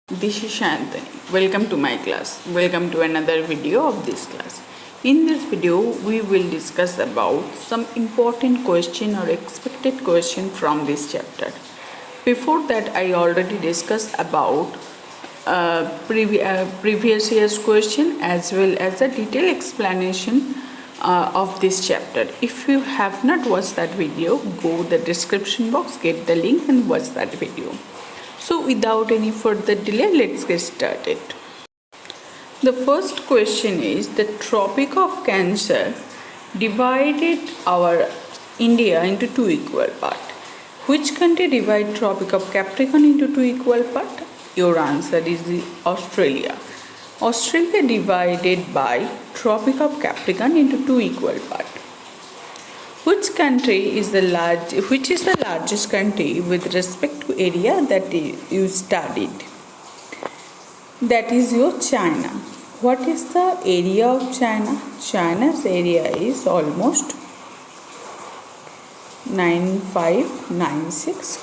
This is Sayantani. Welcome to my class. Welcome to another video of this class. In this video, we will discuss about some important question or expected question from this chapter. Before that, I already discussed about previous year's question as well as a detailed explanation of this chapter. If you have not watched that video, go to the description box, get the link and watch that video. So without any further delay, let's get started. The first question is the Tropic of Cancer divided our India into two equal parts. Which country divided Tropic of Capricorn into two equal parts? Your answer is Australia. Australia divided by Tropic of Capricorn into two equal parts. Which is the largest country with respect to area that you studied? That is your China. What is the area of China? China's area is almost 9596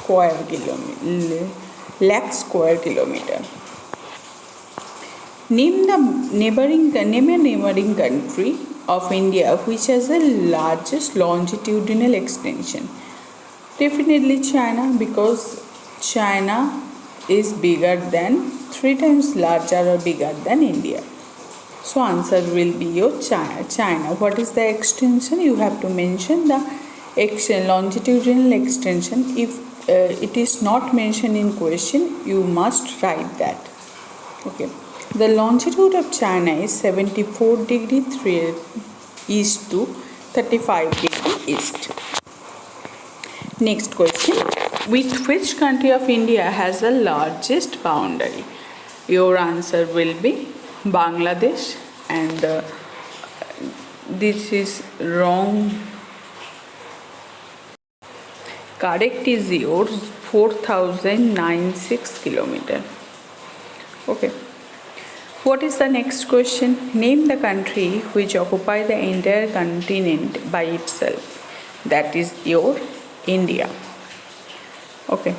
lakh square kilometer. Name a neighboring country of India which has the largest longitudinal extension. Definitely China, because China is bigger than 3 times larger or bigger than India. So answer will be your China. What is the extension? You have to mention the longitudinal extension. If it is not mentioned in question, you must write that. Okay. The longitude of China is 74 degree east to 35 degree east. Next question. With which country of India has the largest boundary? Your answer will be Bangladesh, and this is wrong. Correct is yours, 4096 kilometer. Okay. What is the next question? Name the country which occupies the entire continent by itself. That is your India. Okay.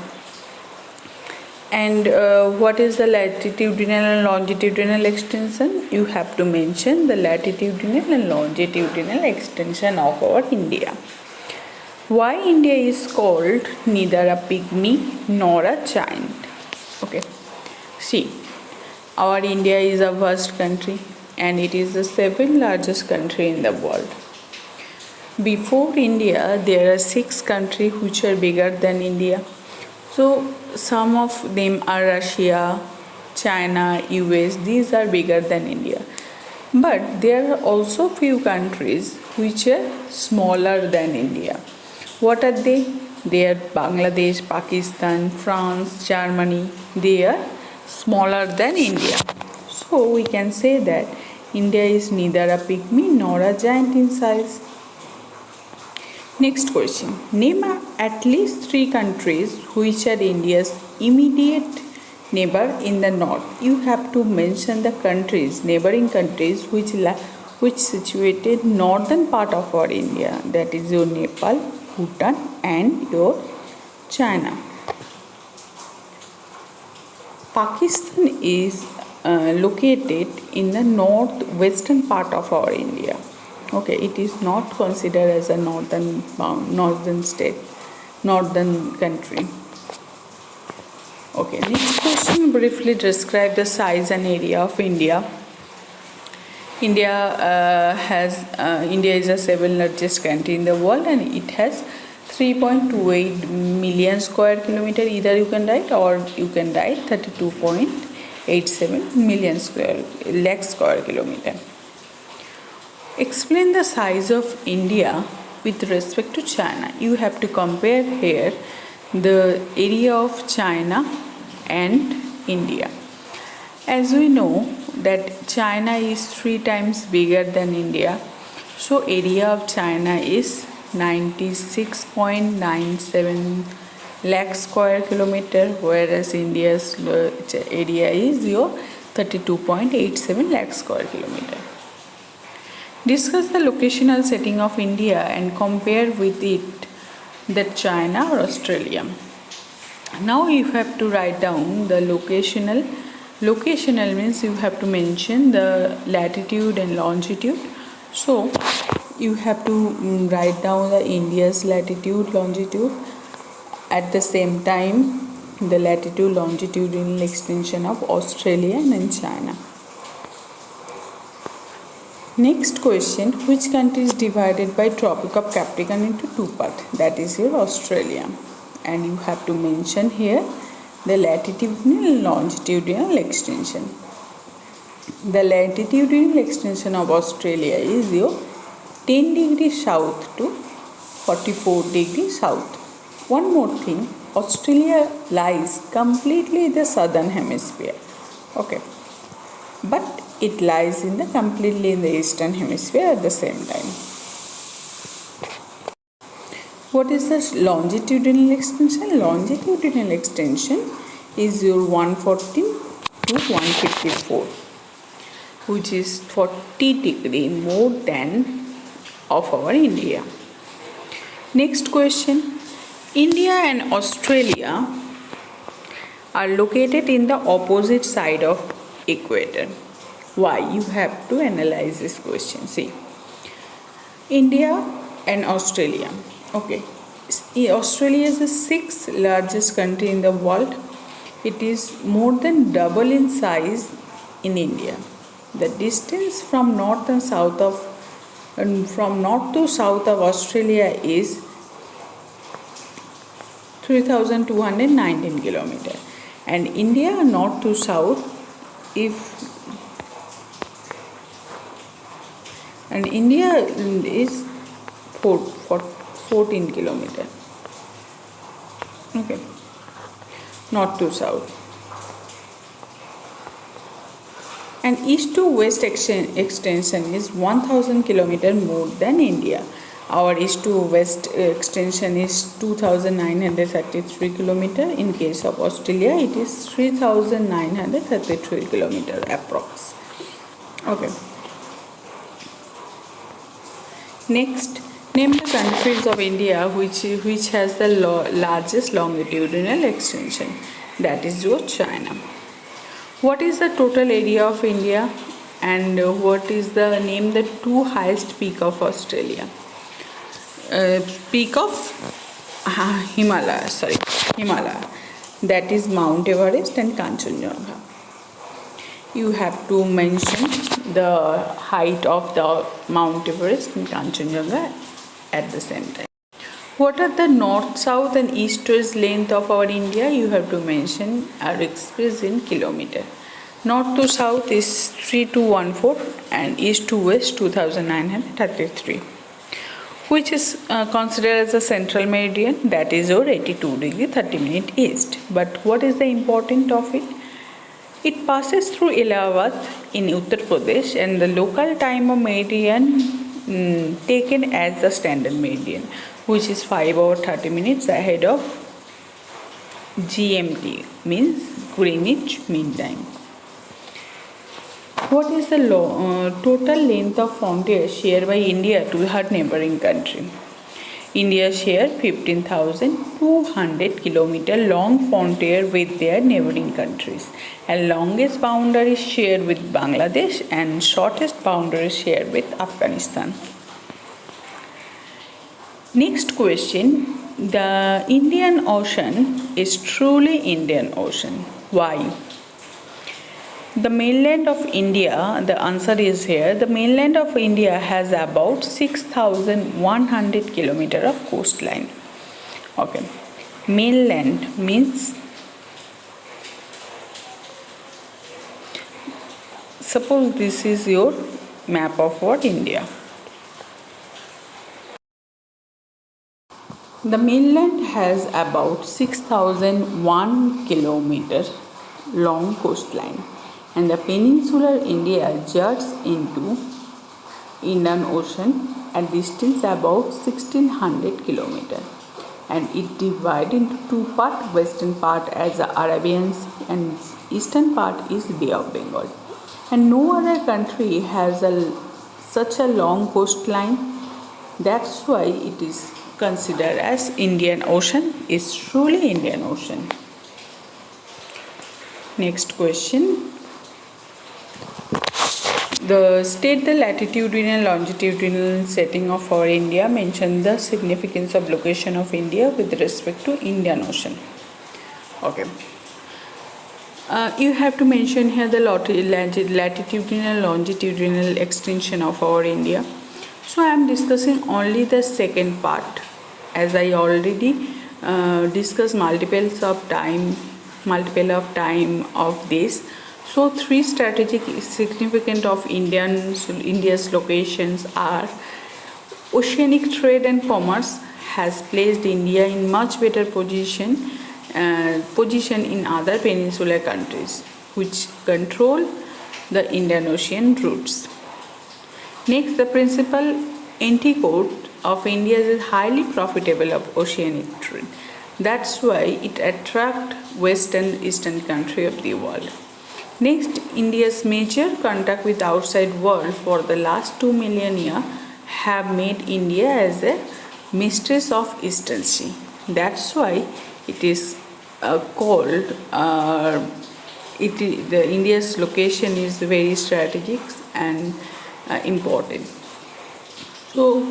And what is the latitudinal and longitudinal extension? You have to mention the latitudinal and longitudinal extension of our India. Why India is called neither a pygmy nor a giant? Okay. See. Our India is a vast country and it is the 7th largest country in the world. Before India, there are 6 countries which are bigger than India. So some of them are Russia, China, US. These are bigger than India. But there are also few countries which are smaller than India. What are they? They are Bangladesh, Pakistan, France, Germany. They are smaller than India. So we can say that India is neither a pygmy nor a giant in size. Next question. Name at least 3 countries which are India's immediate neighbor in the north. You have to mention the neighboring countries which situated northern part of our India. That is your Nepal, Bhutan and your China. Pakistan is located in the northwestern part of our India. Okay, it is not considered as a northern country. Okay, next question. Briefly describe the size and area of India. India is the 7th largest country in the world and it has 3.28 million square kilometer. Either you can write or you can write 32.87 million lakh square kilometer. Explain the size of India with respect to China. You have to compare here the area of China and India. As we know that China is 3 times bigger than India, so area of China is 96.97 lakh square kilometer, whereas India's area is your 32.87 lakh square kilometer. Discuss the locational setting of India and compare with it that China or Australia. Now you have to write down the locational Locational means you have to mention the latitude and longitude. So you have to write down the India's latitude, longitude, at the same time the latitude, longitudinal extension of Australia and China. Next question, which country is divided by Tropic of Capricorn into two parts? That is your Australia. And you have to mention here the latitudinal and longitudinal extension. The latitudinal extension of Australia is your 10 degrees south to 44 degrees south. One more thing, Australia lies completely in the southern hemisphere. Okay. But it lies completely in the eastern hemisphere at the same time. What is the longitudinal extension? Longitudinal extension is your 114 to 154, which is 40 degree more than of our India. Next question. India and Australia are located in the opposite side of equator. Why? You have to analyze this question. See, India and Australia. Okay, Australia is the sixth largest country in the world. It is more than double in size in India. The distance from north to south of Australia is 3,219 kilometers, and India north to south India is 14 kilometers. Okay, north to south. And east to west extension is 1,000 kilometers more than India. Our east to west extension is 2,933 kilometers. In case of Australia, it is 3,933 kilometers approx. Okay. Next, name the countries of India which has the largest longitudinal extension. That is your China. What is the total area of India, and what is the name the two highest peak of Australia? Peak of Himalaya. That is Mount Everest and Kanchenjunga. You have to mention the height of the Mount Everest and Kanchenjunga at the same time. What are the north, south and east-west length of our India? You have to mention or express in kilometer. North to south is 3214 and east to west 2933. Which is considered as a central meridian, that is your 82 degree 30 minute east. But what is the importance of it? It passes through Allahabad in Uttar Pradesh, and the local time of meridian taken as the standard meridian, which is 5 hours 30 minutes ahead of GMT, means Greenwich Mean Time. What is the total length of frontier shared by India to her neighboring country? India shares 15,200 km long frontier with their neighboring countries, and longest boundary is shared with Bangladesh and shortest boundary is shared with Afghanistan. Next question. The Indian Ocean is truly Indian Ocean. Why? The mainland of India, the answer is here, the mainland of India has about 6,100 km of coastline. Okay, mainland means, suppose this is your map of what India. The mainland has about 6,001 km long coastline, and the peninsular India juts into Indian Ocean at distance about 1600 km, and it divided into two parts. Western part as the Arabian Sea and eastern part is Bay of Bengal. And no other country has such a long coastline. That's why it is considered as Indian Ocean, is truly Indian Ocean. Next question. State the latitudinal and longitudinal setting of our India. Mention the significance of location of India with respect to Indian Ocean. Okay. You have to mention here the latitudinal and longitudinal extension of our India. So I am discussing only the second part, as I already discussed multiple of time of this. So three strategic significance of India's locations are: oceanic trade and commerce has placed India in much better position in other peninsular countries which control the Indian Ocean routes. Next, the principal antidote of India is highly profitable of oceanic trade. That's why it attracts western eastern country of the world. Next, India's major contact with outside world for the last 2 million years have made India as a mistress of Eastern Sea. That's why it is called India's location is very strategic and important. So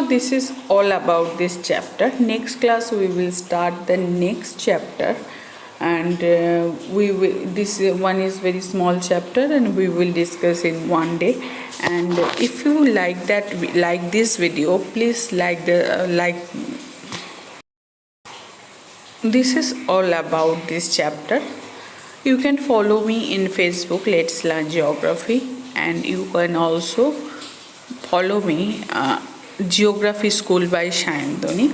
this is all about this chapter. Next class we will start the next chapter, and this one is very small chapter and we will discuss in one day. And if you like this video, please like this is all about this chapter. You can follow me in Facebook, Let's Learn Geography, and you can also follow me Geography School by Sayantani.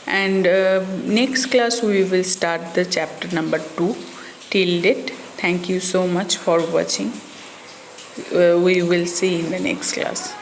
And next class we will start the chapter number 2. Till that, thank you so much for watching. We will see in the next class.